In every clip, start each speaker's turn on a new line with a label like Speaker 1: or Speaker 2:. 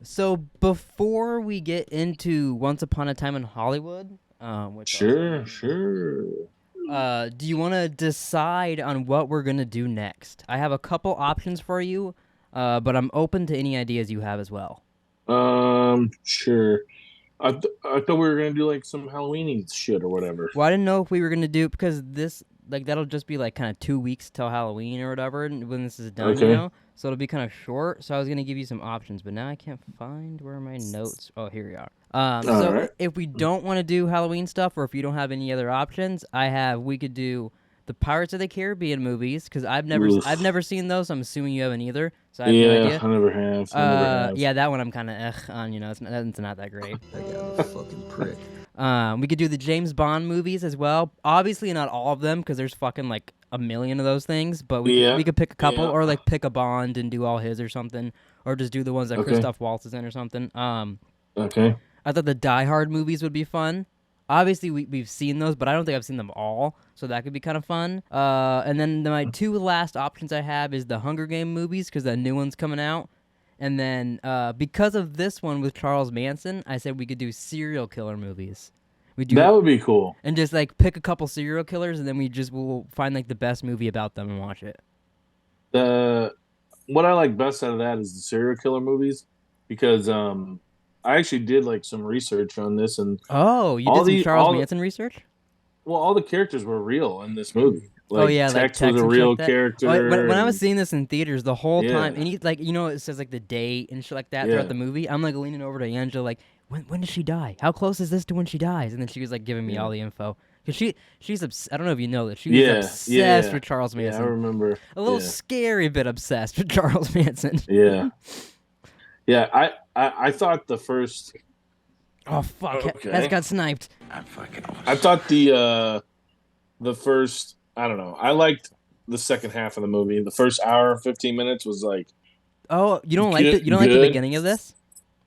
Speaker 1: So before we get into Once Upon a Time in Hollywood, which I'll tell
Speaker 2: Sure,
Speaker 1: you,
Speaker 2: sure.
Speaker 1: do you want to decide on what we're gonna do next? I have a couple options for you, but I'm open to any ideas you have as well.
Speaker 2: Sure. I thought we were gonna do like some Halloweeny shit or whatever.
Speaker 1: Well, I didn't know if we were gonna do because this like that'll just be like kind of 2 weeks till Halloween or whatever, and when this is done, you
Speaker 2: Okay.
Speaker 1: know. So it'll be kind of short. So I was gonna give you some options, but now I can't find where are my notes. Oh, here we are.
Speaker 2: All
Speaker 1: So
Speaker 2: right.
Speaker 1: if we don't want to do Halloween stuff, or if you don't have any other options, we could do the Pirates of the Caribbean movies because I've
Speaker 2: Oof.
Speaker 1: never seen those. So I'm assuming you haven't either. So I have no
Speaker 2: Yeah,
Speaker 1: idea.
Speaker 2: I never have. I never have.
Speaker 1: Yeah, that one I'm kind of on. You know, it's not that great.
Speaker 3: That guy's a fucking prick.
Speaker 1: We could do the James Bond movies as well. Obviously, not all of them because there's fucking like a million of those things. But we
Speaker 2: Yeah.
Speaker 1: could pick a couple,
Speaker 2: Yeah.
Speaker 1: or like pick a Bond and do all his or something, or just do the ones that
Speaker 2: Okay.
Speaker 1: Christoph Waltz is in or something.
Speaker 2: Okay.
Speaker 1: I thought the Die Hard movies would be fun. Obviously, we've seen those, but I don't think I've seen them all, so that could be kind of fun. And then my two last options I have is the Hunger Game movies because the new one's coming out. And then because of this one with Charles Manson, I said we could do serial killer movies. We do
Speaker 2: That would be cool.
Speaker 1: and just like pick a couple serial killers, and then we'll find like the best movie about them and watch it.
Speaker 2: The what I like best out of that is the serial killer movies because I actually did like some research on this and
Speaker 1: Oh, you
Speaker 2: all
Speaker 1: did some
Speaker 2: the
Speaker 1: Charles
Speaker 2: all
Speaker 1: Manson research?
Speaker 2: well all the characters were real in this movie.
Speaker 1: Oh
Speaker 2: Like
Speaker 1: yeah, like
Speaker 2: Tex was
Speaker 1: text
Speaker 2: a
Speaker 1: and shit
Speaker 2: real
Speaker 1: like that. Oh,
Speaker 2: character
Speaker 1: when I was
Speaker 2: and
Speaker 1: seeing this in theaters the whole time,
Speaker 2: yeah.
Speaker 1: and he like it says like the date and shit like that throughout
Speaker 2: Yeah.
Speaker 1: the movie. I'm like leaning over to Angela like, when does she die? How close is this to when she dies? And then she was like giving me
Speaker 2: Yeah.
Speaker 1: all the info because I don't know if you know that she was
Speaker 2: Yeah.
Speaker 1: obsessed
Speaker 2: Yeah.
Speaker 1: with Charles
Speaker 2: Yeah, I
Speaker 1: Manson.
Speaker 2: remember.
Speaker 1: A little
Speaker 2: Yeah.
Speaker 1: scary bit obsessed with Charles Manson.
Speaker 2: Yeah. Yeah, I thought the first
Speaker 1: Oh fuck, Hess
Speaker 2: okay.
Speaker 1: got sniped.
Speaker 3: I'm fucking
Speaker 2: I
Speaker 3: awesome.
Speaker 2: thought the first I don't know. I liked the second half of the movie. The first hour, 15 minutes was like
Speaker 1: Oh, you don't like
Speaker 2: good
Speaker 1: you don't like the
Speaker 2: good.
Speaker 1: beginning of this?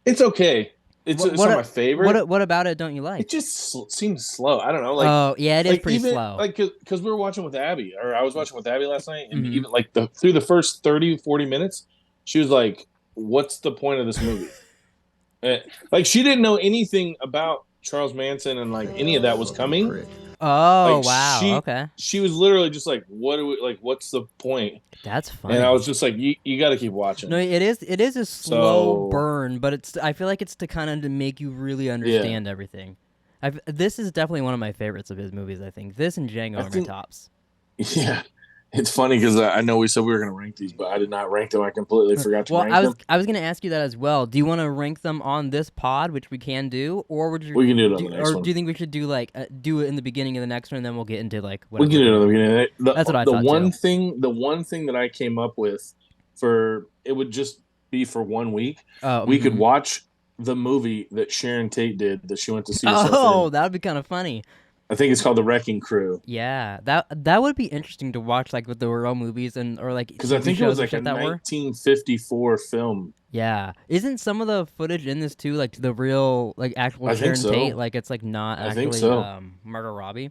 Speaker 2: It's okay.
Speaker 1: What
Speaker 2: It's not my
Speaker 1: what
Speaker 2: favorite.
Speaker 1: what about it don't you like?
Speaker 2: It just seems slow. I don't know.
Speaker 1: Oh, yeah, it is
Speaker 2: Like
Speaker 1: pretty
Speaker 2: even
Speaker 1: slow.
Speaker 2: like because we were watching with Abby or I was watching with Abby last night and
Speaker 1: Mhm.
Speaker 2: even like the through the first 30 40 minutes she was like what's the point of this movie? Eh, like she didn't know anything about Charles Manson and like
Speaker 3: That
Speaker 2: any
Speaker 3: guy's
Speaker 2: of
Speaker 3: a
Speaker 2: that was
Speaker 3: fucking
Speaker 2: coming.
Speaker 3: prick.
Speaker 1: Oh,
Speaker 2: Like
Speaker 1: wow. Okay.
Speaker 2: she was literally just like what do we like what's the point?
Speaker 1: That's
Speaker 2: And I
Speaker 1: funny.
Speaker 2: was just like you got to keep
Speaker 1: No,
Speaker 2: watching.
Speaker 1: it is a slow
Speaker 2: So,
Speaker 1: burn, but I feel like it's to kind of to make you really
Speaker 2: yeah.
Speaker 1: understand everything. This is definitely one of my favorites of his movies, I think. This and
Speaker 2: I
Speaker 1: Django are my
Speaker 2: think
Speaker 1: tops.
Speaker 2: yeah. It's funny because I know we said we were going to rank these, but I did not rank them. I completely forgot to
Speaker 1: Well,
Speaker 2: rank
Speaker 1: I was
Speaker 2: them.
Speaker 1: I was gonna ask you that as well. Do you want to rank them on this pod, which we can do, or would you
Speaker 2: We can do it on the next
Speaker 1: do
Speaker 2: one.
Speaker 1: you think we should do like do it in the beginning of the next one, and then we'll get into like
Speaker 2: We
Speaker 1: whatever
Speaker 2: can
Speaker 1: we're
Speaker 2: do it
Speaker 1: doing?
Speaker 2: on the beginning.
Speaker 1: That's what I
Speaker 2: The
Speaker 1: thought too.
Speaker 2: one thing that I came up with for it would just be for 1 week.
Speaker 1: Oh,
Speaker 2: We could watch the movie that Sharon Tate did that she went to see herself
Speaker 1: oh,
Speaker 2: in.
Speaker 1: that would be kind of funny.
Speaker 2: I think it's called The Wrecking Crew
Speaker 1: Yeah, that would be interesting to watch, like with the real movies and or like
Speaker 2: because I
Speaker 1: TV
Speaker 2: think it was
Speaker 1: shows and
Speaker 2: like a
Speaker 1: shit that were.
Speaker 2: 1954 film.
Speaker 1: Yeah, isn't some of the footage in this too, like the real, like actual
Speaker 2: I think
Speaker 1: Sharon Tate,
Speaker 2: so.
Speaker 1: like it's like not
Speaker 2: I think
Speaker 1: actually
Speaker 2: so.
Speaker 1: Margot Robbie?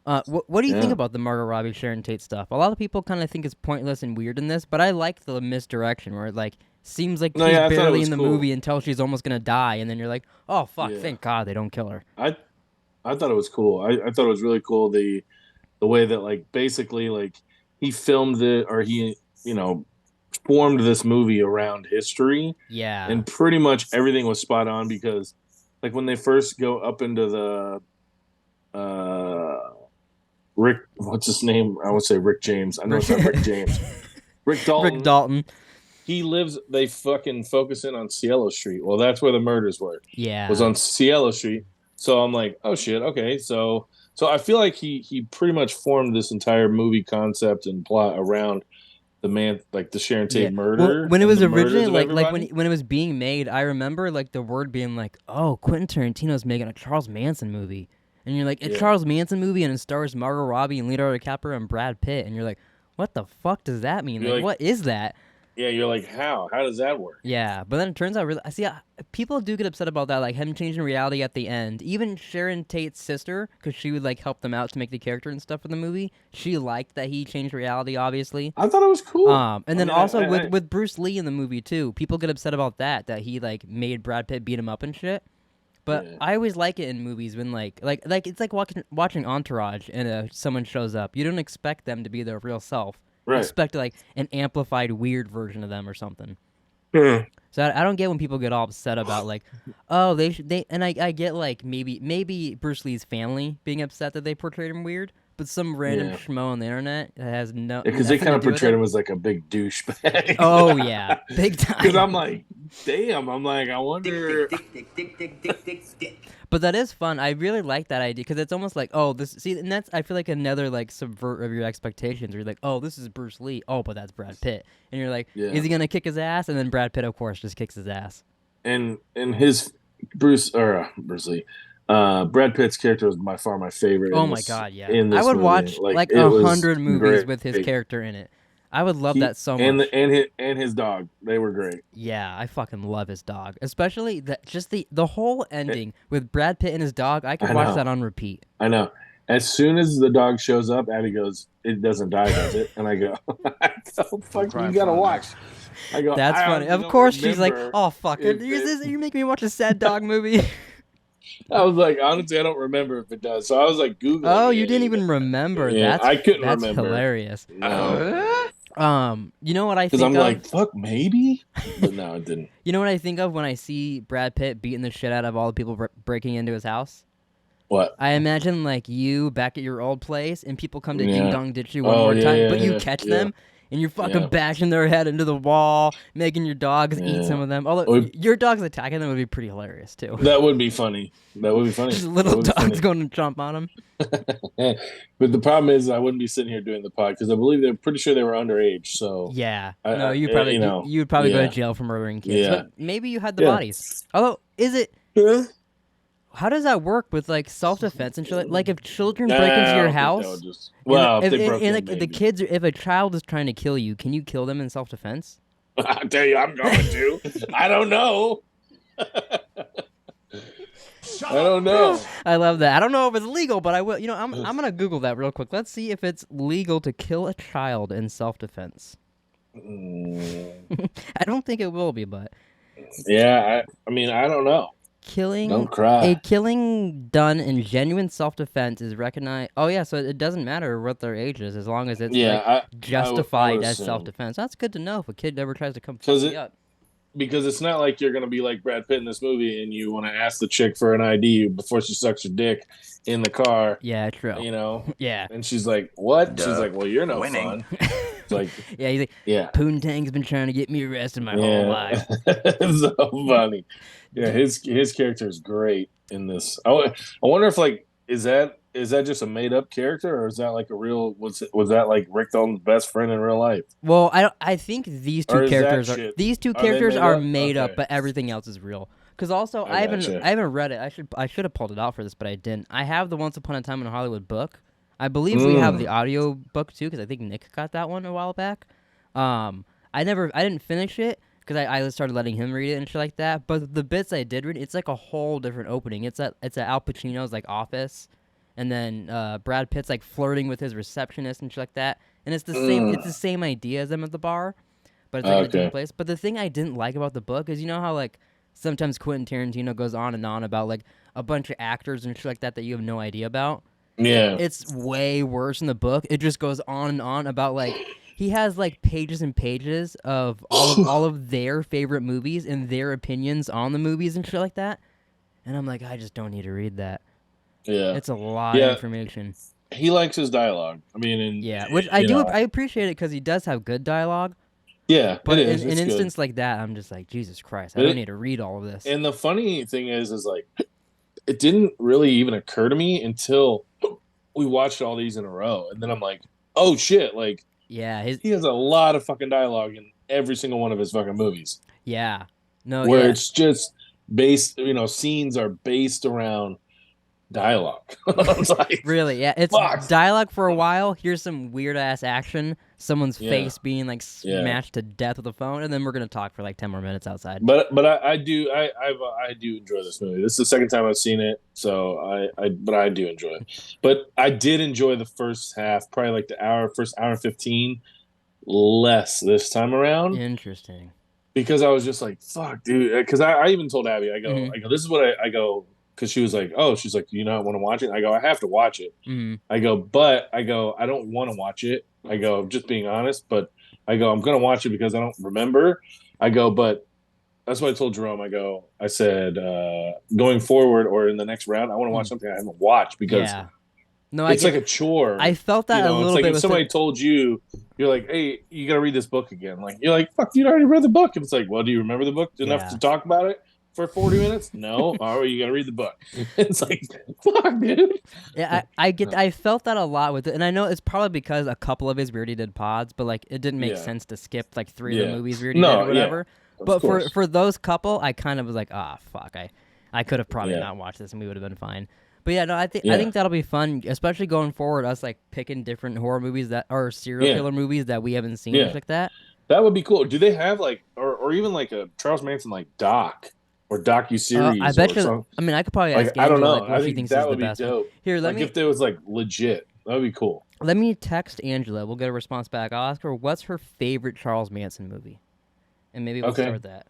Speaker 1: What do you think
Speaker 2: Yeah.
Speaker 1: about the Margot Robbie Sharon Tate stuff? A lot of people kind of think it's pointless and weird in this, but I like the misdirection where it like seems like
Speaker 2: No,
Speaker 1: she's
Speaker 2: yeah, I thought it
Speaker 1: barely
Speaker 2: was
Speaker 1: in the
Speaker 2: cool.
Speaker 1: movie until she's almost gonna die, and then you're like, oh fuck,
Speaker 2: Yeah.
Speaker 1: thank God they don't kill her.
Speaker 2: I thought it was cool. I thought it was really cool the way that like basically like he filmed it or he you know formed this movie around history
Speaker 1: Yeah.
Speaker 2: and pretty much everything was spot on because like when they first go up into the Rick what's his name? I would say Rick James. I know it's not Rick James. Rick
Speaker 1: Rick
Speaker 2: Dalton.
Speaker 1: Dalton.
Speaker 2: He lives they fucking focus in on Cielo Street. Well, that's where the murders were. Was
Speaker 1: Yeah.
Speaker 2: on Cielo Street. So I'm like, oh shit, okay. So I feel like he pretty much formed this entire movie concept and plot around the man like the Sharon
Speaker 1: Yeah.
Speaker 2: Tate
Speaker 1: Well,
Speaker 2: murder
Speaker 1: when it
Speaker 2: and
Speaker 1: was
Speaker 2: the
Speaker 1: originally
Speaker 2: murders of
Speaker 1: like
Speaker 2: everybody.
Speaker 1: when it was being made, I remember like the word being like, "Oh, Quentin Tarantino's making a Charles Manson movie," and you're like, "A
Speaker 2: Yeah.
Speaker 1: Charles Manson movie and it stars Margot Robbie and Leonardo DiCaprio and Brad Pitt," and you're like, "What the fuck does that mean?
Speaker 2: You're
Speaker 1: Like,
Speaker 2: like
Speaker 1: what is that?"
Speaker 2: Yeah, you're like, how? How does that work?
Speaker 1: Yeah, but then it turns out really. I see. People do get upset about that, like him changing reality at the end. Even Sharon Tate's sister, because she would like help them out to make the character and stuff for the movie. She liked that he changed reality, obviously.
Speaker 2: I thought it was cool.
Speaker 1: And
Speaker 2: I
Speaker 1: then
Speaker 2: mean,
Speaker 1: also with Bruce Lee in the movie too, people get upset about that he like made Brad Pitt beat him up and shit. But
Speaker 2: yeah,
Speaker 1: I always like it in movies when like it's like watching Entourage and someone shows up. You don't expect them to be their real self. You
Speaker 2: right.
Speaker 1: expect like an amplified weird version of them or something.
Speaker 2: Yeah.
Speaker 1: So I don't get when people get all upset about like, oh they and I get like maybe Bruce Lee's family being upset that they portrayed him weird, but some random
Speaker 2: Yeah.
Speaker 1: schmo on the internet that has
Speaker 2: Because they
Speaker 1: nothing
Speaker 2: kind
Speaker 1: to
Speaker 2: of
Speaker 1: do with
Speaker 2: portrayed
Speaker 1: it.
Speaker 2: him as like a big douchebag.
Speaker 1: Oh yeah, big
Speaker 2: Because I'm
Speaker 1: time.
Speaker 2: like, damn. I'm like, I wonder.
Speaker 1: But that is fun. I really like that idea because it's almost like, oh, this. See, and that's I feel like another like subvert of your expectations. Where you're like, oh, this is Bruce Lee. Oh, but that's Brad Pitt, and you're like,
Speaker 2: Yeah.
Speaker 1: is he gonna kick his ass? And then Brad Pitt, of course, just kicks his ass.
Speaker 2: And his Bruce Lee, Brad Pitt's character was by far my favorite
Speaker 1: Oh my god, yeah.
Speaker 2: in
Speaker 1: I
Speaker 2: this
Speaker 1: would
Speaker 2: movie.
Speaker 1: watch
Speaker 2: Like
Speaker 1: like
Speaker 2: it was
Speaker 1: 100 movies
Speaker 2: great.
Speaker 1: with his character in it. I would love
Speaker 2: He
Speaker 1: that so much.
Speaker 2: and his dog, they were great.
Speaker 1: Yeah, I fucking love his dog, especially the whole ending with Brad Pitt and his dog. I could
Speaker 2: I
Speaker 1: watch
Speaker 2: know,
Speaker 1: that on repeat.
Speaker 2: I know. As soon as the dog shows up, Abby goes, "It doesn't die, does it?" And I go, "Fuck, you gotta watch." I go,
Speaker 1: That's
Speaker 2: "I
Speaker 1: funny.
Speaker 2: honestly
Speaker 1: Of
Speaker 2: don't
Speaker 1: course, she's like,
Speaker 2: remember
Speaker 1: "Oh fuck,
Speaker 2: if it."
Speaker 1: you making me watch a sad dog movie."
Speaker 2: I was like, honestly, I don't remember if it does. So I was like
Speaker 1: Oh,
Speaker 2: googling
Speaker 1: you
Speaker 2: it,
Speaker 1: didn't
Speaker 2: and
Speaker 1: even remember.
Speaker 2: yeah, I couldn't
Speaker 1: That's
Speaker 2: remember.
Speaker 1: hilarious.
Speaker 2: No.
Speaker 1: You know what I
Speaker 2: Because I'm
Speaker 1: think
Speaker 2: like,
Speaker 1: of?
Speaker 2: fuck, maybe, but no, it didn't.
Speaker 1: You know what I think of when I see Brad Pitt beating the shit out of all the people breaking into his house?
Speaker 2: What?
Speaker 1: I imagine like you back at your old place, and people come to ding
Speaker 2: Yeah.
Speaker 1: dong ditch you one
Speaker 2: Oh
Speaker 1: more
Speaker 2: yeah,
Speaker 1: time,
Speaker 2: yeah,
Speaker 1: but you
Speaker 2: yeah,
Speaker 1: catch
Speaker 2: yeah,
Speaker 1: them, and you're fucking
Speaker 2: yeah,
Speaker 1: bashing their head into the wall, making your dogs eat
Speaker 2: yeah.
Speaker 1: some of them. Although
Speaker 2: Would-
Speaker 1: your dogs attacking them would be pretty hilarious too.
Speaker 2: That would be funny. That would be funny.
Speaker 1: Just
Speaker 2: That
Speaker 1: little
Speaker 2: would be
Speaker 1: dogs
Speaker 2: funny.
Speaker 1: going to jump on them.
Speaker 2: But the problem is, I wouldn't be sitting here doing the pod because I believe they're pretty sure they were underage. So,
Speaker 1: Yeah.
Speaker 2: I,
Speaker 1: No,
Speaker 2: I
Speaker 1: you probably
Speaker 2: you know,
Speaker 1: you would probably go to
Speaker 2: yeah,
Speaker 1: jail for murdering kids.
Speaker 2: yeah,
Speaker 1: But maybe you had the
Speaker 2: yeah.
Speaker 1: bodies. Although, is it?
Speaker 2: Yeah.
Speaker 1: How does that work with like self-defense and shit? Like if children
Speaker 2: Nah,
Speaker 1: break into
Speaker 2: I
Speaker 1: your
Speaker 2: don't think that would
Speaker 1: house,
Speaker 2: just.
Speaker 1: and
Speaker 2: Well, if they broke in,
Speaker 1: like the
Speaker 2: maybe.
Speaker 1: kids, if a child is trying to kill you, can you kill them in self-defense?
Speaker 2: I tell you, I'm going to. I don't know. I don't know.
Speaker 1: I love that. I don't know if it's legal, but I will. You know, I'm gonna Google that real quick. Let's see if it's legal to kill a child in self-defense.
Speaker 2: Mm,
Speaker 1: I don't think it will be, but
Speaker 2: yeah, I mean, I don't know.
Speaker 1: killing
Speaker 2: Don't cry.
Speaker 1: a killing done in genuine self-defense is recognized. Oh yeah, so it doesn't matter what their age is as long as it's
Speaker 2: Yeah,
Speaker 1: like
Speaker 2: I would
Speaker 1: justified as
Speaker 2: assume.
Speaker 1: self-defense. That's good to know if a kid ever tries to come fuck
Speaker 2: Because
Speaker 1: me up.
Speaker 2: because it's not like you're gonna be like Brad Pitt in this movie and you want to ask the chick for an ID before she sucks your dick in the car,
Speaker 1: Yeah, true.
Speaker 2: you know,
Speaker 1: Yeah.
Speaker 2: and she's like, "What?"
Speaker 3: Duh.
Speaker 2: She's like, "Well, you're no
Speaker 3: Winning.
Speaker 2: fun." It's like,
Speaker 1: Yeah, he's like,
Speaker 2: yeah,
Speaker 1: Poontang's been trying to get me arrested my whole
Speaker 2: yeah,
Speaker 1: life.
Speaker 2: it's so funny. Yeah, his character is great in this. I wonder if like is that just a made up character or is that like a real was that like Rick Dalton's best friend in real life?
Speaker 1: Well, I think these
Speaker 2: Or
Speaker 1: two
Speaker 2: is that
Speaker 1: characters are
Speaker 2: shit-
Speaker 1: these two
Speaker 2: are they
Speaker 1: characters
Speaker 2: made
Speaker 1: are
Speaker 2: up?
Speaker 1: made up,
Speaker 2: Okay.
Speaker 1: but everything else is real. Because also
Speaker 2: I gotcha.
Speaker 1: I haven't read it. I should have pulled it out for this, but I didn't. I have the Once Upon a Time in Hollywood book. I believe we have the audio book too, because I think Nick got that one a while back. I didn't finish it because I started letting him read it and shit like that. But the bits I did read, it's like a whole different opening. It's at Al Pacino's like office, and then Brad Pitt's like flirting with his receptionist and shit like that. And it's the same. It's the same idea as them at the bar, but it's like in a different place. But the thing I didn't like about the book is you know how like sometimes Quentin Tarantino goes on and on about like a bunch of actors and shit like that you have no idea about.
Speaker 2: Yeah,
Speaker 1: It's way worse in the book. It just goes on and on about like he has like pages and pages of all of their favorite movies and their opinions on the movies and shit like that. And I'm like, I just don't need to read that.
Speaker 2: yeah.
Speaker 1: It's a lot of information.
Speaker 2: He likes his dialogue. I mean, and
Speaker 1: Yeah, which I appreciate it because he does have good dialogue.
Speaker 2: Yeah,
Speaker 1: But
Speaker 2: it is.
Speaker 1: in
Speaker 2: It's
Speaker 1: an
Speaker 2: good.
Speaker 1: instance like that, I'm just like, Jesus Christ, I
Speaker 2: But
Speaker 1: don't need to read all of this.
Speaker 2: And the funny thing is like, it didn't really even occur to me until we watched all these in a row, and then I'm like, oh shit, like
Speaker 1: Yeah,
Speaker 2: he has a lot of fucking dialogue in every single one of his fucking movies,
Speaker 1: yeah. No,
Speaker 2: where
Speaker 1: yeah.
Speaker 2: it's just based, scenes are based around dialogue. I was like,
Speaker 1: Really, yeah. It's
Speaker 2: fuck.
Speaker 1: dialogue for a while. Here's some weird ass action. Someone's face being like smashed to death with a phone, and then we're gonna talk for like 10 more minutes outside.
Speaker 2: But I do enjoy this movie. This is the second time I've seen it, so I do enjoy it. But I did enjoy the first half, probably like first hour and 15, less this time around.
Speaker 1: Interesting.
Speaker 2: Because I was just like, fuck, dude. Because I even told Abby, I go, this is what I go. Because she was like, oh, she's like, do you not want to watch it? I go, I have to watch it. I go, I don't want to watch it. I go, I'm just being honest, but I go, I'm going to watch it because I don't remember. I go, but that's what I told Jerome. I said, going forward or in the next round, I want to watch something I haven't watched because it's like a chore.
Speaker 1: I felt that a little
Speaker 2: it's like
Speaker 1: bit.
Speaker 2: If somebody told you, you're like, hey, you got to read this book again. Like, you're like, fuck, you already read the book. And it's like, well, do you remember the book enough to talk about it for 40 minutes? No. All right, you got to read the book. It's like, fuck, dude.
Speaker 1: Yeah, I felt that a lot with it, and I know it's probably because a couple of his we already did pods, but like it didn't make sense to skip like 3 of the movies we already did or whatever. But for those couple, I kind of was like, fuck, I could have probably not watched this and we would have been fine. But yeah, no, I think that'll be fun, especially going forward. Us like picking different horror movies that are serial killer movies that we haven't seen, like that.
Speaker 2: That would be cool. Do they have like, or even like a Charles Manson like doc or docu-series?
Speaker 1: I bet you. I mean, I could probably ask
Speaker 2: I don't know.
Speaker 1: Angela, what she thinks
Speaker 2: that
Speaker 1: is
Speaker 2: would
Speaker 1: the
Speaker 2: be
Speaker 1: best
Speaker 2: dope.
Speaker 1: one. Here, let me.
Speaker 2: If it was like legit, that would be cool.
Speaker 1: Let me text Angela. We'll get a response back. I'll ask her what's her favorite Charles Manson movie, and maybe we'll start that.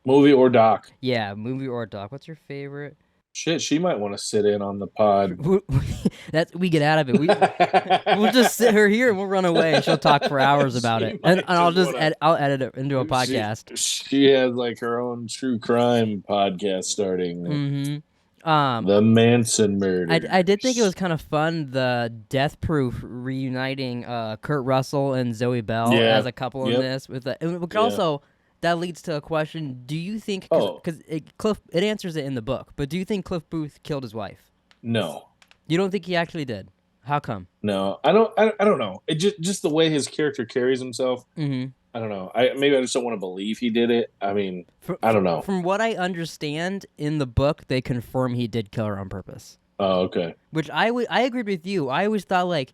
Speaker 2: Movie or doc?
Speaker 1: Yeah, movie or doc. What's your favorite?
Speaker 2: Shit, she might want to sit in on the pod.
Speaker 1: We get out of it. We'll just sit her here and we'll run away and she'll talk for hours about it. And I'll edit it into a podcast.
Speaker 2: She has like her own true crime podcast starting.
Speaker 1: Mm-hmm.
Speaker 2: The Manson murder.
Speaker 1: I did think it was kind of fun, the Death Proof reuniting Kurt Russell and Zoe Bell as a couple in this. Also, that leads to a question. Do you think, because it answers it in the book, but do you think Cliff Booth killed his wife?
Speaker 2: No.
Speaker 1: You don't think he actually did? How come?
Speaker 2: No, I don't know. It just the way his character carries himself. Mm-hmm. I don't know. Maybe I just don't want to believe he did it. I mean, I don't know.
Speaker 1: From what I understand in the book, they confirm he did kill her on purpose.
Speaker 2: Oh, okay.
Speaker 1: Which I agreed with you. I always thought like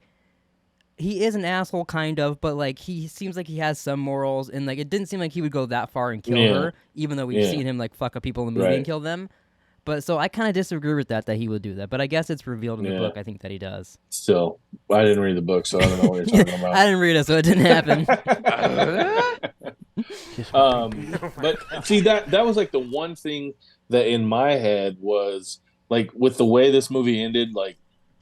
Speaker 1: he is an asshole, kind of, but like he seems like he has some morals, and like it didn't seem like he would go that far and kill her, even though we've seen him like fuck up people in the movie and kill them. But so I kind of disagree with that he would do that. But I guess it's revealed in the book. I think that he does.
Speaker 2: Still, I didn't read the book, so I don't know what you're talking about.
Speaker 1: I didn't read it, so it didn't happen.
Speaker 2: But see, that was like the one thing that in my head was like with the way this movie ended. Like,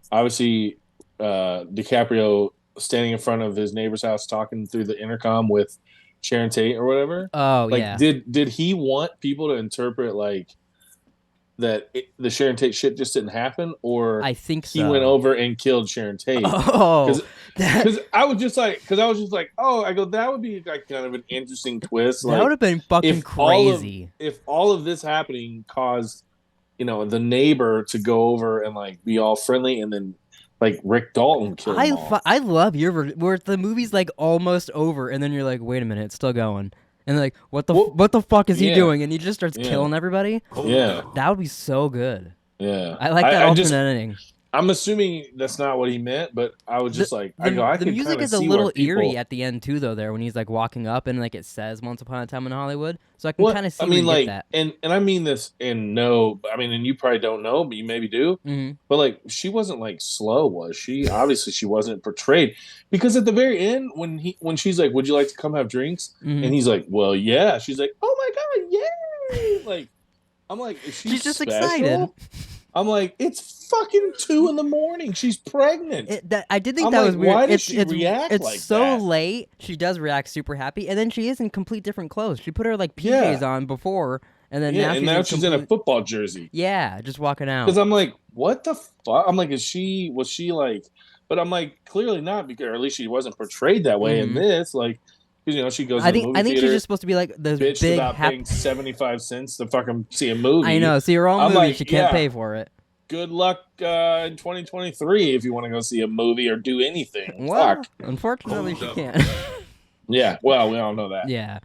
Speaker 2: obviously, DiCaprio standing in front of his neighbor's house talking through the intercom with Sharon Tate or whatever.
Speaker 1: Oh,
Speaker 2: like,
Speaker 1: yeah.
Speaker 2: Did he want people to interpret like that the Sharon Tate shit just didn't happen, or
Speaker 1: I think so.
Speaker 2: He went over and killed Sharon Tate?
Speaker 1: Oh,
Speaker 2: because I was just like, oh, I go, that would be like kind of an interesting twist.
Speaker 1: That would have been fucking crazy.
Speaker 2: If all of this happening caused, the neighbor to go over and like be all friendly, and then like Rick Dalton killed him all.
Speaker 1: I love where the movie's like almost over, and then you're like, wait a minute, it's still going. And they're like, what the fuck is he doing? And he just starts killing everybody.
Speaker 2: Yeah,
Speaker 1: that would be so good.
Speaker 2: Yeah,
Speaker 1: I like that alternate ending.
Speaker 2: I'm assuming that's not what he meant, but I was just
Speaker 1: the music is a little eerie at the end too, though. There, when he's like walking up and like it says "Once Upon a Time in Hollywood," so I can kind of see. Get that.
Speaker 2: And I mean this, and you probably don't know, but you maybe do. Mm-hmm. But like, she wasn't like slow, was she? Obviously, she wasn't portrayed, because at the very end, when she's like, "Would you like to come have drinks?"
Speaker 1: Mm-hmm.
Speaker 2: and he's like, "Well, yeah." She's like, "Oh my god, yay!" Like, I'm like, she's just
Speaker 1: special? Excited.
Speaker 2: I'm like, it's fucking 2 a.m. She's pregnant.
Speaker 1: I did think that was weird.
Speaker 2: Why does she react
Speaker 1: it's
Speaker 2: like
Speaker 1: so
Speaker 2: that?
Speaker 1: late. She does react super happy, and then she is in complete different clothes. She put her like PJs on before, and then now
Speaker 2: she's in a football jersey.
Speaker 1: Yeah, just walking out.
Speaker 2: Because I'm like, what the fuck? I'm like, was she like? But I'm like, clearly not, because, or at least she wasn't portrayed that way in this. Like, because she goes. I think
Speaker 1: she's just supposed to be like those
Speaker 2: bitch
Speaker 1: big
Speaker 2: about paying 75 cents to fucking see a movie.
Speaker 1: I know. See her own movie. Like, she can't pay for it.
Speaker 2: Good luck in 2023 if you want to go see a movie or do anything.
Speaker 1: Well,
Speaker 2: fuck.
Speaker 1: Unfortunately, she can't.
Speaker 2: Yeah. Well, we all know that.
Speaker 1: Yeah.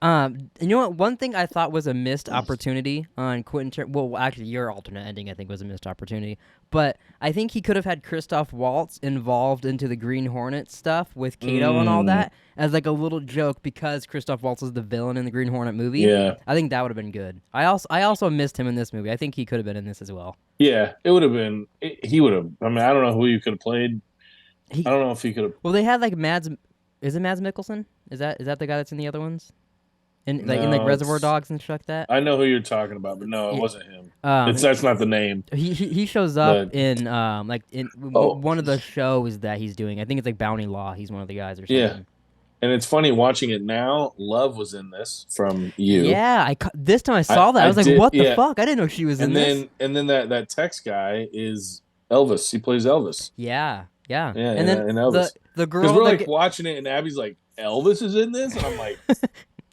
Speaker 1: You know what? One thing I thought was a missed opportunity on well, actually, your alternate ending I think was a missed opportunity. But I think he could have had Christoph Waltz involved into the Green Hornet stuff with Kato and all that as like a little joke because Christoph Waltz is the villain in the Green Hornet movie.
Speaker 2: Yeah.
Speaker 1: I think that would have been good. I also missed him in this movie. I think he could have been in this as well.
Speaker 2: Yeah, it would have been. He would have. I mean, I don't know who you could have played. I don't know if he could have.
Speaker 1: Well, they had like Mads. Is it Mads Mikkelsen? Is that the guy that's in the other ones? In Reservoir Dogs and shit like that.
Speaker 2: I know who you're talking about, but no, it wasn't him. That's not the name.
Speaker 1: He shows up in one of the shows that he's doing. I think it's like Bounty Law. He's one of the guys or something.
Speaker 2: Yeah, and it's funny watching it now. Love was in this from you.
Speaker 1: Yeah, this time I saw that. I was like, what the fuck? I didn't know she was in this.
Speaker 2: And then that Tex guy is Elvis. He plays Elvis.
Speaker 1: Yeah.
Speaker 2: And
Speaker 1: then
Speaker 2: Elvis.
Speaker 1: The girl.
Speaker 2: Because we're like watching it, and Abby's like, Elvis is in this, and I'm like.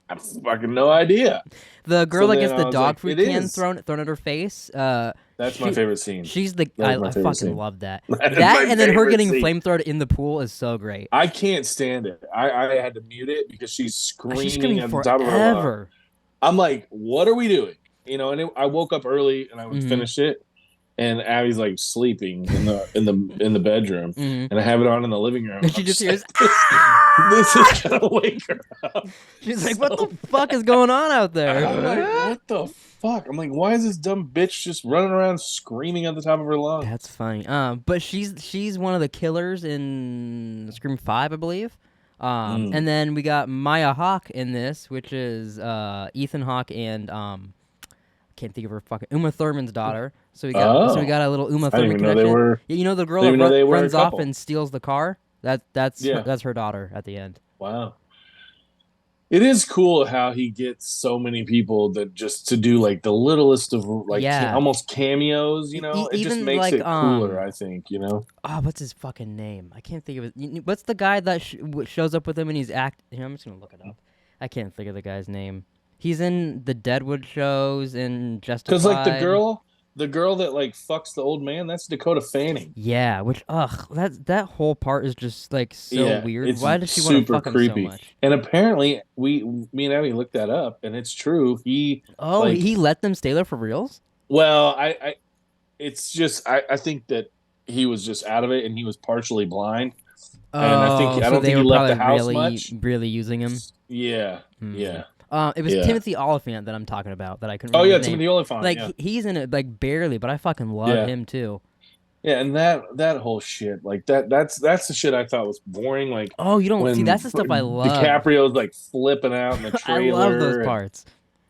Speaker 2: I have fucking no idea.
Speaker 1: The girl that gets the dog food can thrown at her face.
Speaker 2: That's my favorite scene.
Speaker 1: She's I fucking love that. That and then her getting flamethrowed in the pool is so great.
Speaker 2: I can't stand it. I had to mute it because she's screaming at the top of her lungs. I'm like, what are we doing? You know, and I woke up early and I would finish it. And Abby's like sleeping in the bedroom, and I have it on in the living room.
Speaker 1: And she just hears,
Speaker 2: "This is gonna wake her up."
Speaker 1: She's like, "What the fuck is going on out there?"
Speaker 2: I'm like, "What the fuck?" I'm like, "Why is this dumb bitch just running around screaming at the top of her lungs?"
Speaker 1: That's funny. But she's one of the killers in Scream 5, I believe. And then we got Maya Hawke in this, which is Ethan Hawke and can't think of her fucking Uma Thurman's daughter. So we got a little Uma Thurman connection. You know the girl that runs off and steals the car? That's her daughter at the end.
Speaker 2: Wow. It is cool how he gets so many people that just to do like the littlest of like almost cameos, you know? It just makes it cooler, I think, you know?
Speaker 1: Oh, what's his fucking name? I can't think of it. What's the guy that shows up with him and he's I'm just going to look it up. I can't think of the guy's name. He's in the Deadwood shows and Justified.
Speaker 2: Because like the girl that like fucks the old man, that's Dakota Fanning.
Speaker 1: Yeah, which that whole part is just like so weird. Why does she want to fuck him so much?
Speaker 2: And apparently me and Abby looked that up, and it's true. He
Speaker 1: let them stay there for reals?
Speaker 2: Well, it's just I think that he was just out of it, and he was partially blind.
Speaker 1: Oh,
Speaker 2: and I don't think he left the house much.
Speaker 1: Really using him.
Speaker 2: Yeah, yeah.
Speaker 1: It was Timothy Oliphant that I'm talking about that I couldn't remember.
Speaker 2: Oh yeah, Timothy Oliphant.
Speaker 1: Like he's in it like barely, but I fucking love him too.
Speaker 2: Yeah, and that whole shit, like that's the shit I thought was boring. Like,
Speaker 1: oh, you don't see that's the stuff I love.
Speaker 2: DiCaprio's like flipping out in the trailer.
Speaker 1: I love those parts.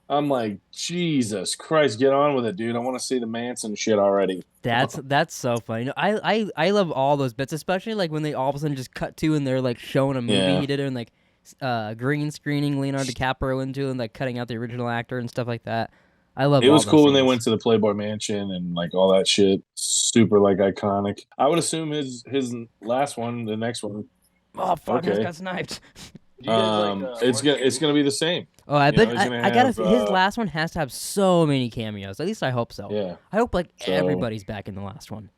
Speaker 2: I'm like, Jesus Christ, get on with it, dude. I want to see the Manson shit already.
Speaker 1: That's so funny. I love all those bits, especially like when they all of a sudden just cut to and they're like showing a movie he did it and like green screening Leonardo DiCaprio into and like cutting out the original actor and stuff like that. I love it. It was
Speaker 2: cool when they went to the Playboy Mansion and like all that shit. Super like iconic. I would assume his last one, the next one.
Speaker 1: Oh fuck! Okay. Got sniped.
Speaker 2: It's gonna be the same.
Speaker 1: Oh, I bet I gotta. His last one has to have so many cameos. At least I hope so.
Speaker 2: Yeah.
Speaker 1: I hope like everybody's back in the last one.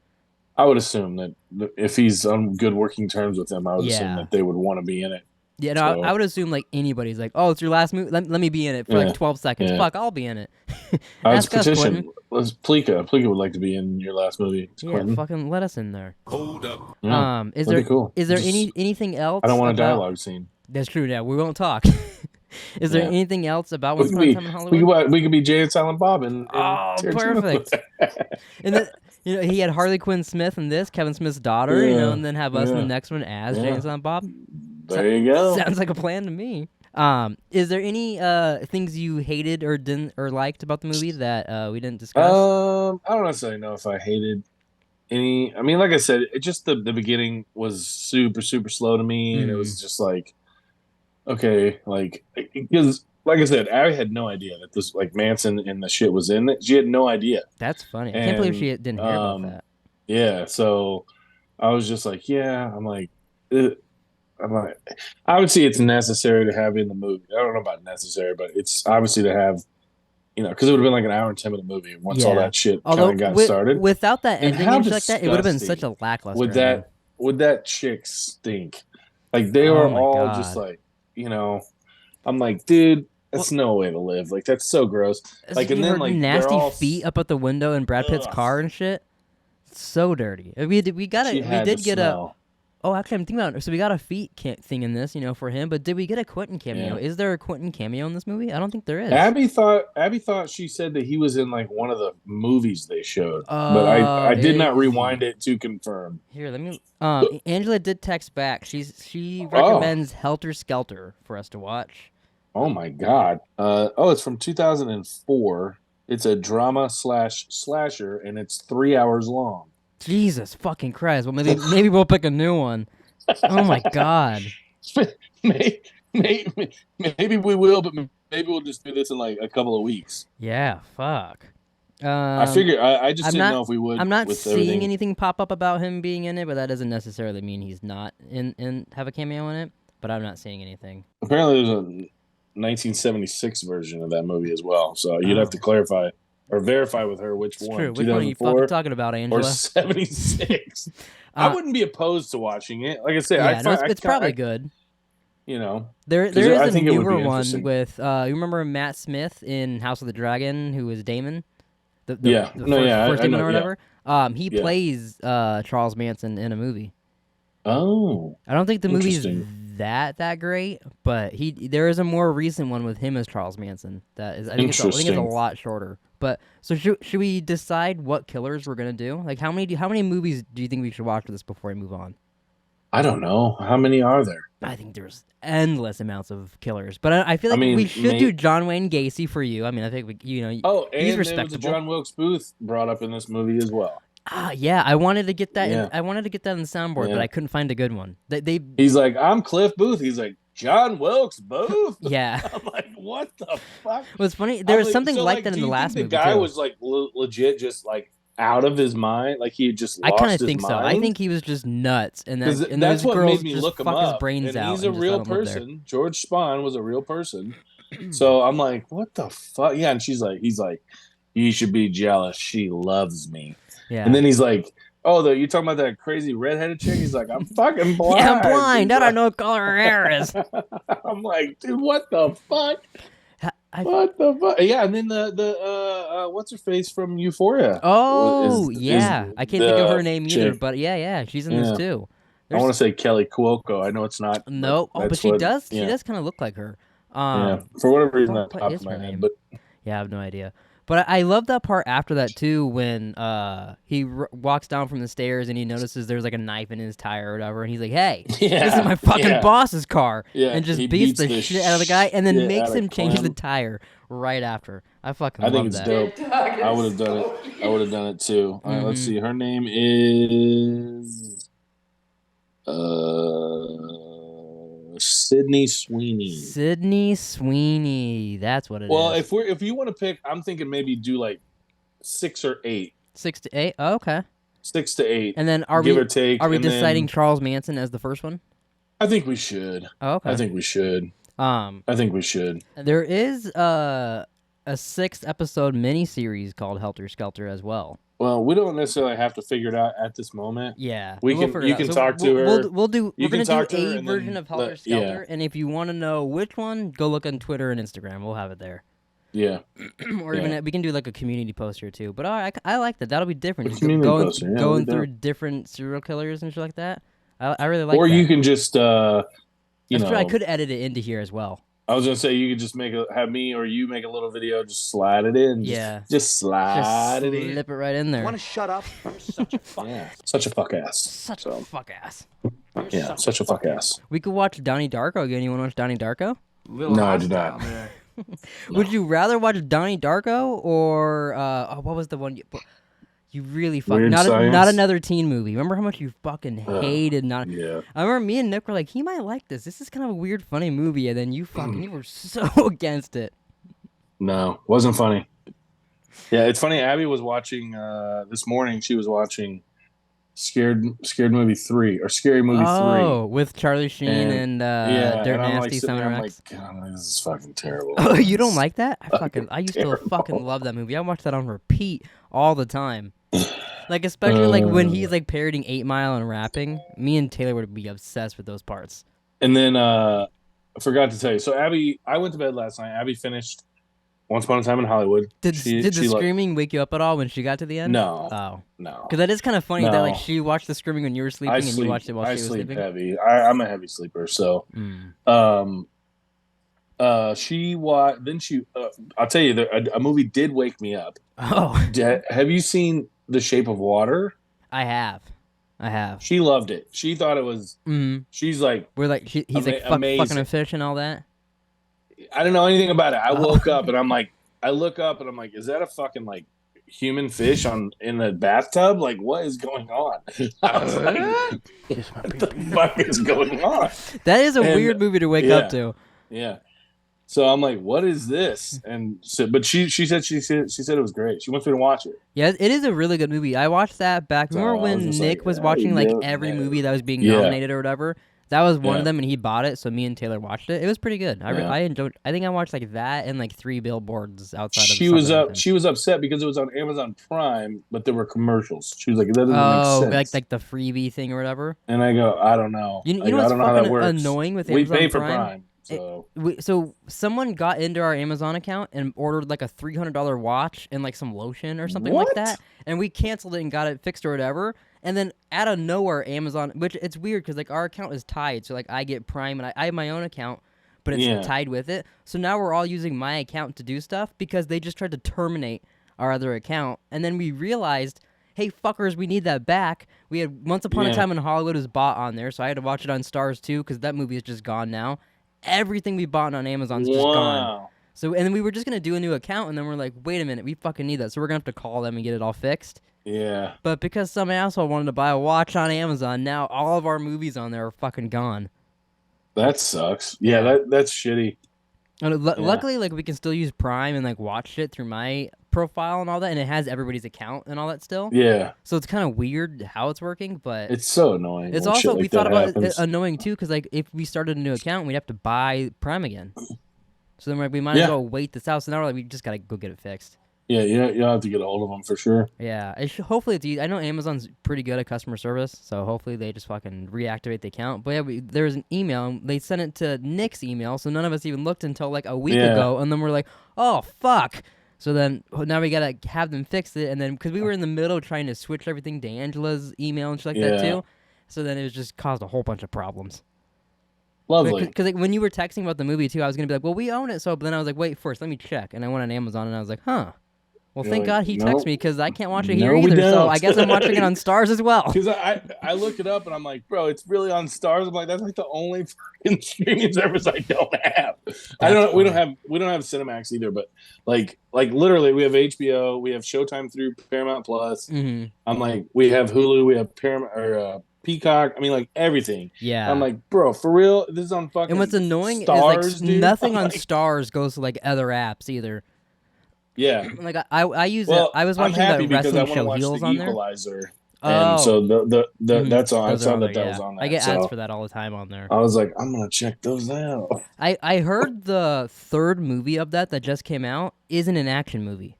Speaker 2: I would assume that if he's on good working terms with them, I would assume that they would want to be in it.
Speaker 1: Yeah, no, I would assume like anybody's like, oh, it's your last movie. Let me be in it for like 12 seconds. Fuck, I'll be in it.
Speaker 2: Ask us, Quentin. Pleeka would like to be in your last movie. Quentin.
Speaker 1: Fucking let us in there.
Speaker 3: Hold up.
Speaker 1: Is there anything else?
Speaker 2: I don't want a dialogue scene.
Speaker 1: That's true. Yeah, we won't talk. Is there anything else about what's going on in Hollywood?
Speaker 2: We could be Jay and Silent Bob and
Speaker 1: perfect. And then he had Harley Quinn Smith in this, Kevin Smith's daughter, and then have us in the next one as Jay and Silent Bob.
Speaker 2: There you go.
Speaker 1: Sounds like a plan to me. Is there any things you hated or didn't or liked about the movie that we didn't discuss?
Speaker 2: I don't necessarily know if I hated any. I mean, like I said, it just the beginning was super super slow to me, and it was just like, okay, like because like I said, Abby had no idea that this like Manson and the shit was in it. She had no idea.
Speaker 1: That's funny. I can't believe she didn't hear about that.
Speaker 2: Yeah, so I was just like, I'm like. Obviously, it's necessary to have in the movie. I don't know about necessary, but it's obviously to have, because it would have been like an hour and 10-minute movie once all that shit kind of got started.
Speaker 1: Without that ending and shit like that, it would have been such a lackluster.
Speaker 2: Would that chick stink? Like they were all just like, I'm like, dude, That's no way to live. Like that's so gross. Like and then
Speaker 1: her
Speaker 2: like they're
Speaker 1: nasty
Speaker 2: all
Speaker 1: feet up at the window in Brad Pitt's
Speaker 2: ugh,
Speaker 1: car and shit. So dirty. We
Speaker 2: she had
Speaker 1: did
Speaker 2: the
Speaker 1: get a.
Speaker 2: smell.
Speaker 1: Oh, actually, I'm thinking about it. So we got a feet thing in this, for him. But did we get a Quentin cameo?
Speaker 2: Yeah.
Speaker 1: Is there a Quentin cameo in this movie? I don't think there is.
Speaker 2: Abby thought she said that he was in like one of the movies they showed, but I did not
Speaker 1: Is
Speaker 2: rewind
Speaker 1: he?
Speaker 2: it to confirm.
Speaker 1: Here, let me. Angela did text back. She
Speaker 2: Oh,
Speaker 1: recommends Helter Skelter for us to watch.
Speaker 2: oh my God. It's from 2004. It's a drama slasher, and it's 3 hours long.
Speaker 1: Jesus fucking Christ! Well, maybe we'll pick a new one. Oh my God.
Speaker 2: maybe, maybe we will, but maybe we'll just do this in like a couple of weeks.
Speaker 1: Yeah. Fuck.
Speaker 2: I figure I just didn't know if we would.
Speaker 1: I'm not
Speaker 2: with
Speaker 1: seeing
Speaker 2: everything.
Speaker 1: anything pop up about him being in it, but that doesn't necessarily mean he's not in have a cameo in it. But I'm not seeing anything.
Speaker 2: Apparently, there's a 1976 version of that movie as well. So you'd have to clarify or verify with her which
Speaker 1: It's
Speaker 2: one.
Speaker 1: true. Which one are you fucking talking about, Angela?
Speaker 2: Or 76. I wouldn't be opposed to watching it. Like I said,
Speaker 1: yeah, it's probably good. There is a newer one with you remember Matt Smith in House of the Dragon, who is Damon, the first Damon or whatever. Yeah. He plays Charles Manson in a movie.
Speaker 2: Oh,
Speaker 1: I don't think the movie's that great, but there is a more recent one with him as Charles Manson. That is, I think it's a lot shorter. But so should we decide what killers we're gonna do? Like how many movies do you think we should watch for this before we move on?
Speaker 2: I don't know. How many are there?
Speaker 1: I think there's endless amounts of killers, but I feel like we should do John Wayne Gacy for you. I mean, I think
Speaker 2: and
Speaker 1: he's respectable.
Speaker 2: There was a John Wilkes Booth brought up in this movie as well.
Speaker 1: Yeah, I wanted to get that. Yeah. I wanted to get that in the soundboard, but I couldn't find a good one.
Speaker 2: He's like, I'm Cliff Booth. He's like, John Wilkes Booth.
Speaker 1: Yeah.
Speaker 2: I'm like, what the fuck?
Speaker 1: What's funny? There was something like that in the last movie.
Speaker 2: The guy was like legit, just like out of his mind. Like he just lost his mind.
Speaker 1: I kind of think so. I think he was just nuts, and
Speaker 2: that's what made me look him up.
Speaker 1: His brains
Speaker 2: and
Speaker 1: out.
Speaker 2: He's a real person. George Spahn was a real person. So I'm like, what the fuck? Yeah, and he's like, you should be jealous. She loves me.
Speaker 1: Yeah.
Speaker 2: And then he's like, oh, you talking about that crazy redheaded chick? He's like, I'm fucking blind.
Speaker 1: Yeah, I'm blind. I don't know what color her hair is.
Speaker 2: I'm like, dude, what the fuck? What the fuck? Yeah, and then the what's her face from Euphoria?
Speaker 1: Oh, I can't think of her name either, but yeah, she's in this too.
Speaker 2: I want to say Kelly Cuoco. I know it's not.
Speaker 1: No, but she does. She does kind of look like her.
Speaker 2: For whatever reason, that's top of my head, but
Speaker 1: yeah, I have no idea. But I love that part after that too, when he walks down from the stairs and he notices there's like a knife in his tire or whatever, and he's like, "Hey, this is my fucking boss's car," and just beats the shit out of the guy, and then makes him change the tire right after. I love that. I think
Speaker 2: it's dope. I would have done it. I would have done it too. All right, let's see. Her name is Sydney Sweeney.
Speaker 1: Sydney Sweeney. That's what it is.
Speaker 2: Well, if you want to pick, I'm thinking maybe do like 6 or 8.
Speaker 1: 6 to 8. Oh, okay.
Speaker 2: 6 to 8.
Speaker 1: And then
Speaker 2: give or take.
Speaker 1: Are we deciding Charles Manson as the first one?
Speaker 2: I think we should.
Speaker 1: Oh, okay.
Speaker 2: I think we should. There
Speaker 1: is a 6-episode miniseries called Helter Skelter as well.
Speaker 2: Well, we don't necessarily have to figure it out at this moment.
Speaker 1: Yeah,
Speaker 2: you can talk to her.
Speaker 1: We're gonna do a version of Helter Skelter, and if you want to know which one, go look on Twitter and Instagram. We'll have it there.
Speaker 2: Yeah.
Speaker 1: Or even we can do like a community post here too. But I like that. That'll be different. Just going through different serial killers and shit like that. I really like that.
Speaker 2: Or you can just
Speaker 1: I could edit it into here as well.
Speaker 2: I was gonna say you could just have me or you make a little video, just slide it in. Just slide it in.
Speaker 1: Slip it right in there.
Speaker 3: Want to shut up? You're such a fuck.
Speaker 2: Such a fuck ass.
Speaker 1: Such a fuck ass.
Speaker 2: Such a fuck ass.
Speaker 1: We could watch Donnie Darko again. You want to watch Donnie Darko?
Speaker 2: No, I do not.
Speaker 1: Would you rather watch Donnie Darko or what was the one you really fucking not another teen movie? Remember how much you fucking hated not?
Speaker 2: Yeah.
Speaker 1: I remember me and Nick were like, he might like this. This is kind of a weird, funny movie, and then you were so against it.
Speaker 2: No, wasn't funny. Yeah, it's funny. Abby was watching this morning. She was watching Scared Movie 3 or Scary Movie 3.
Speaker 1: Oh, with Charlie Sheen and Dirt Nasty Summer Rex.
Speaker 2: I'm like, God, this is fucking terrible.
Speaker 1: Oh, you don't like that? I used to fucking love that movie. I watched that on repeat all the time. Like especially like when he's like parodying 8 Mile and rapping. Me and Taylor would be obsessed with those parts.
Speaker 2: And then I forgot to tell you. So Abby, I went to bed last night. Abby finished Once Upon a Time in Hollywood.
Speaker 1: Did the screaming wake you up at all when she got to the end?
Speaker 2: No,
Speaker 1: Oh,
Speaker 2: no,
Speaker 1: because that is kind of funny that like
Speaker 2: no.
Speaker 1: she watched the screaming when you were sleeping and you watched it while
Speaker 2: I
Speaker 1: she was
Speaker 2: sleep
Speaker 1: sleeping.
Speaker 2: heavy. I'm a heavy sleeper. So,
Speaker 1: Mm.
Speaker 2: she watched. Then she. I'll tell you, a movie did wake me up.
Speaker 1: Oh,
Speaker 2: Have you seen The Shape of Water?
Speaker 1: I have.
Speaker 2: She loved it. She thought it was.
Speaker 1: Mm.
Speaker 2: She's like,
Speaker 1: We're like he's like
Speaker 2: amazing.
Speaker 1: fucking a fish and all that.
Speaker 2: I don't know anything about it. I
Speaker 1: Oh.
Speaker 2: woke up and I'm like, I look up and I'm like, is that a fucking like human fish in a bathtub? Like, what is going on? I was like, what the fuck is going on?
Speaker 1: That is a weird movie to wake up to.
Speaker 2: Yeah. So I'm like, what is this? And so, but she said it was great. She wants me to watch it.
Speaker 1: Yeah, it is a really good movie. I watched that back.
Speaker 2: So
Speaker 1: Remember
Speaker 2: I was
Speaker 1: when
Speaker 2: just
Speaker 1: Nick
Speaker 2: like,
Speaker 1: was watching like
Speaker 2: yeah,
Speaker 1: every
Speaker 2: yeah.
Speaker 1: movie that was being
Speaker 2: Yeah.
Speaker 1: nominated or whatever? That was one
Speaker 2: Yeah.
Speaker 1: of them, and he bought it. So me and Taylor watched it. It was pretty good.
Speaker 2: Yeah.
Speaker 1: I enjoyed. I think I watched like that and like 3 billboards outside of.
Speaker 2: She was upset because it was on Amazon Prime, but there were commercials. She was like, that doesn't make sense.
Speaker 1: like the freebie thing or whatever.
Speaker 2: And I go, I don't know.
Speaker 1: You
Speaker 2: I
Speaker 1: know what's
Speaker 2: don't know how that
Speaker 1: fucking
Speaker 2: works.
Speaker 1: annoying with
Speaker 2: we
Speaker 1: Amazon
Speaker 2: pay for
Speaker 1: Prime?
Speaker 2: Prime. So
Speaker 1: So someone got into our Amazon account and ordered like a $300 watch and like some lotion or something like
Speaker 2: What?
Speaker 1: that, and we canceled it and got it fixed or whatever. And then out of nowhere, Amazon, which it's weird because like our account is tied, so like I get Prime and I have my own account, but it's
Speaker 2: Yeah.
Speaker 1: tied with it. So now we're all using my account to do stuff because they just tried to terminate our other account, and then we realized, hey fuckers, we need that back. We had Once Upon a
Speaker 2: Yeah.
Speaker 1: Time in Hollywood was bought on there, so I had to watch it on Stars too because that movie is just gone now. Everything we bought on Amazon's just gone. So, and then we were just gonna do a new account, and then we're like, wait a minute, we fucking need that. So we're gonna have to call them and get it all fixed.
Speaker 2: Yeah.
Speaker 1: But because some asshole wanted to buy a watch on Amazon, now all of our movies on there are fucking gone.
Speaker 2: That sucks. Yeah, that's shitty.
Speaker 1: And luckily, like we can still use Prime and like watch shit through my profile and all that, and it has everybody's account and all that still.
Speaker 2: Yeah.
Speaker 1: So it's kind of weird how it's working, but
Speaker 2: It's so annoying.
Speaker 1: it's
Speaker 2: when
Speaker 1: also
Speaker 2: shit like
Speaker 1: we thought
Speaker 2: that
Speaker 1: about it
Speaker 2: happens.
Speaker 1: annoying too, because like if we started a new account, we'd have to buy Prime again. So then we're like, we might as well wait this out. So now we're like, we just gotta go get it fixed.
Speaker 2: Yeah, you'll have to get a hold of them for sure.
Speaker 1: Yeah, hopefully it's easy. I know Amazon's pretty good at customer service, so hopefully they just fucking reactivate the account. But yeah, there was an email, and they sent it to Nick's email, so none of us even looked until like a week ago, and then we're like, oh, fuck. So then now we gotta have them fix it, and then, because we were in the middle trying to switch everything to Angela's email and shit like that too, so then it was just caused a whole bunch of problems.
Speaker 2: Lovely.
Speaker 1: Because like, when you were texting about the movie too, I was gonna be like, well, we own it, so, but then I was like, wait, first, let me check, and I went on Amazon, and I was like, huh. Well,
Speaker 2: You're
Speaker 1: thank
Speaker 2: like,
Speaker 1: God he
Speaker 2: no,
Speaker 1: texted me because I can't watch it here
Speaker 2: no, we
Speaker 1: either. So
Speaker 2: don't.
Speaker 1: I guess I'm watching it on Stars as well.
Speaker 2: Because I look it up and I'm like, bro, it's really on Stars. I'm like, that's like the only fucking streaming service I don't have. I don't. We don't have Cinemax either. But like literally, we have HBO, we have Showtime through Paramount Plus.
Speaker 1: Mm-hmm.
Speaker 2: I'm like, we have Hulu, we have Paramount or Peacock. I mean, like everything.
Speaker 1: Yeah.
Speaker 2: I'm like, bro, for real, this is on fucking.
Speaker 1: And what's annoying
Speaker 2: Stars,
Speaker 1: is like
Speaker 2: dude?
Speaker 1: nothing
Speaker 2: I'm
Speaker 1: on
Speaker 2: like,
Speaker 1: Stars goes to like other apps either.
Speaker 2: Yeah.
Speaker 1: Like I use
Speaker 2: Well,
Speaker 1: it. I was
Speaker 2: I'm
Speaker 1: watching
Speaker 2: happy
Speaker 1: that
Speaker 2: because I
Speaker 1: wrestling
Speaker 2: want to
Speaker 1: show
Speaker 2: watch
Speaker 1: Heels
Speaker 2: The
Speaker 1: on there.
Speaker 2: Equalizer.
Speaker 1: Oh.
Speaker 2: And so that's on. I
Speaker 1: Those are
Speaker 2: saw
Speaker 1: on
Speaker 2: that
Speaker 1: there,
Speaker 2: was on there.
Speaker 1: I get
Speaker 2: so
Speaker 1: ads for that all the time on there.
Speaker 2: I was like, I'm gonna check those out.
Speaker 1: I heard the third movie of that just came out isn't an action movie.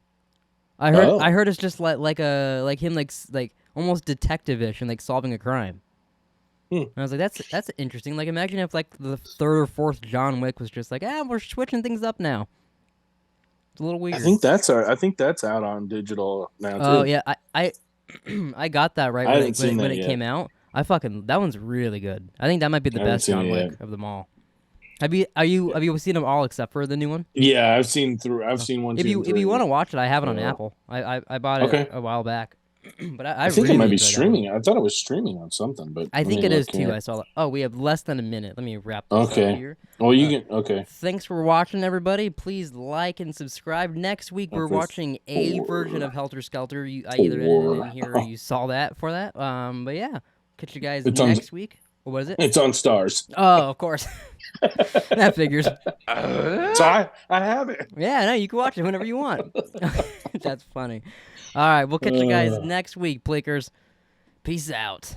Speaker 1: I heard it's just like him like almost detective-ish and like solving a crime. And I was like, that's interesting. Like, imagine if like the third or fourth John Wick was just like, we're switching things up now. It's a little weird.
Speaker 2: I think that's out on digital now too.
Speaker 1: Oh yeah, I I got that right when it
Speaker 2: yet.
Speaker 1: came out. That one's really good. I think that might be the
Speaker 2: I haven't
Speaker 1: best
Speaker 2: seen
Speaker 1: John
Speaker 2: it
Speaker 1: Wick
Speaker 2: yet.
Speaker 1: of them all. Have you seen them all except for the new one?
Speaker 2: Yeah, I've seen one.
Speaker 1: If you want to watch it, I have it on
Speaker 2: Yeah.
Speaker 1: Apple. I bought it a while back. But I
Speaker 2: think
Speaker 1: really
Speaker 2: it might be
Speaker 1: enjoyed that
Speaker 2: streaming. I thought it was streaming on something, but
Speaker 1: I
Speaker 2: let
Speaker 1: think
Speaker 2: me
Speaker 1: it is
Speaker 2: look
Speaker 1: too.
Speaker 2: here.
Speaker 1: I saw it. Oh, we have less than a minute. Let me wrap this up here.
Speaker 2: Well, you can. Okay.
Speaker 1: Thanks for watching, everybody. Please like and subscribe. Next week, we're watching a version of Helter Skelter. I either edited it in here or you saw that for that. But yeah, catch you guys next week. What is it?
Speaker 2: It's on Stars.
Speaker 1: Oh, of course. That figures.
Speaker 2: So I have it.
Speaker 1: Yeah, no, you can watch it whenever you want. That's funny. All right, we'll catch you guys next week, Pleekers. Peace out.